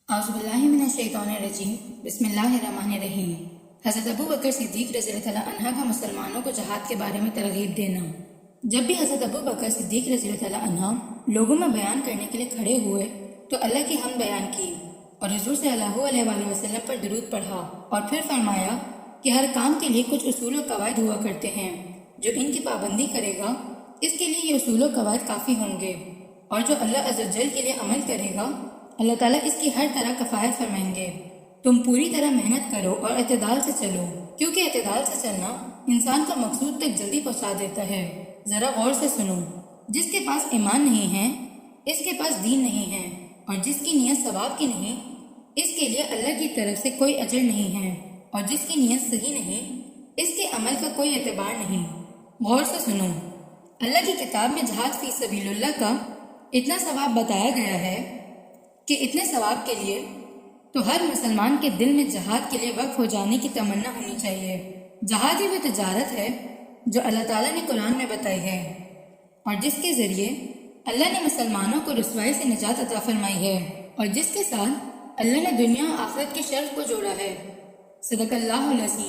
औज़ुबिल्लाहिमिनश्शैतानिर्रजीम बिस्मिल्लाहिर्रहमानिर्रहीम। हज़रत अबू बकर सिद्दीक़ रज़ियल्लाहु तआला अन्हा का मुसलमानों को जहाद के बारे में तरग़ीब देना। जब भी हज़रत अबू बकर सिद्दीक़ रज़ियल्लाहु तआला अन्हा लोगों में बयान करने के लिए खड़े हुए तो अल्लाह की हम बयान की और हुज़ूर सल्लल्लाहु अलैहि वसल्लम पर दुरूद पढ़ा और फिर फरमाया कि हर काम के लिए कुछ उसूल व कवायद हुआ करते हैं, जो इनकी पाबंदी करेगा इसके लिए ये उसूल व कवायद काफ़ी होंगे, और जो अल्लाह अज़्ज़ व जल के लिए अमल करेगा अल्लाह ताला इसकी हर तरह कफ़ायत फरमाएंगे। तुम पूरी तरह मेहनत करो और एतदाल से चलो, क्योंकि एतदाल से चलना इंसान को मकसूद तक जल्दी पहुंचा देता है। ज़रा गौर से सुनो, जिसके पास ईमान नहीं है इसके पास दीन नहीं है, और जिसकी नीयत सवाब की नहीं इसके लिए अल्लाह की तरफ से कोई अजर नहीं है, और जिसकी नीयत सही नहीं इसके अमल का कोई एतबार नहीं। गौर से सुनो, अल्लाह की किताब में जहाद फी सबीलिल्लाह का इतना सवाब बताया गया है कि इतने सवाब के लिए तो हर मुसलमान के दिल में जहाद के लिए वक्फ हो जाने की तमन्ना होनी चाहिए। जहाद ही वो तजारत है जो अल्लाह ताला ने कुरान में बताई है, और जिसके ज़रिए अल्लाह ने मुसलमानों को रुसवाई से निजात अता फरमाई है, और जिसके साथ अल्लाह ने दुनिया और आखिरत के शर्फ को जोड़ा है। सदक़ल्लाहुल अज़ीम।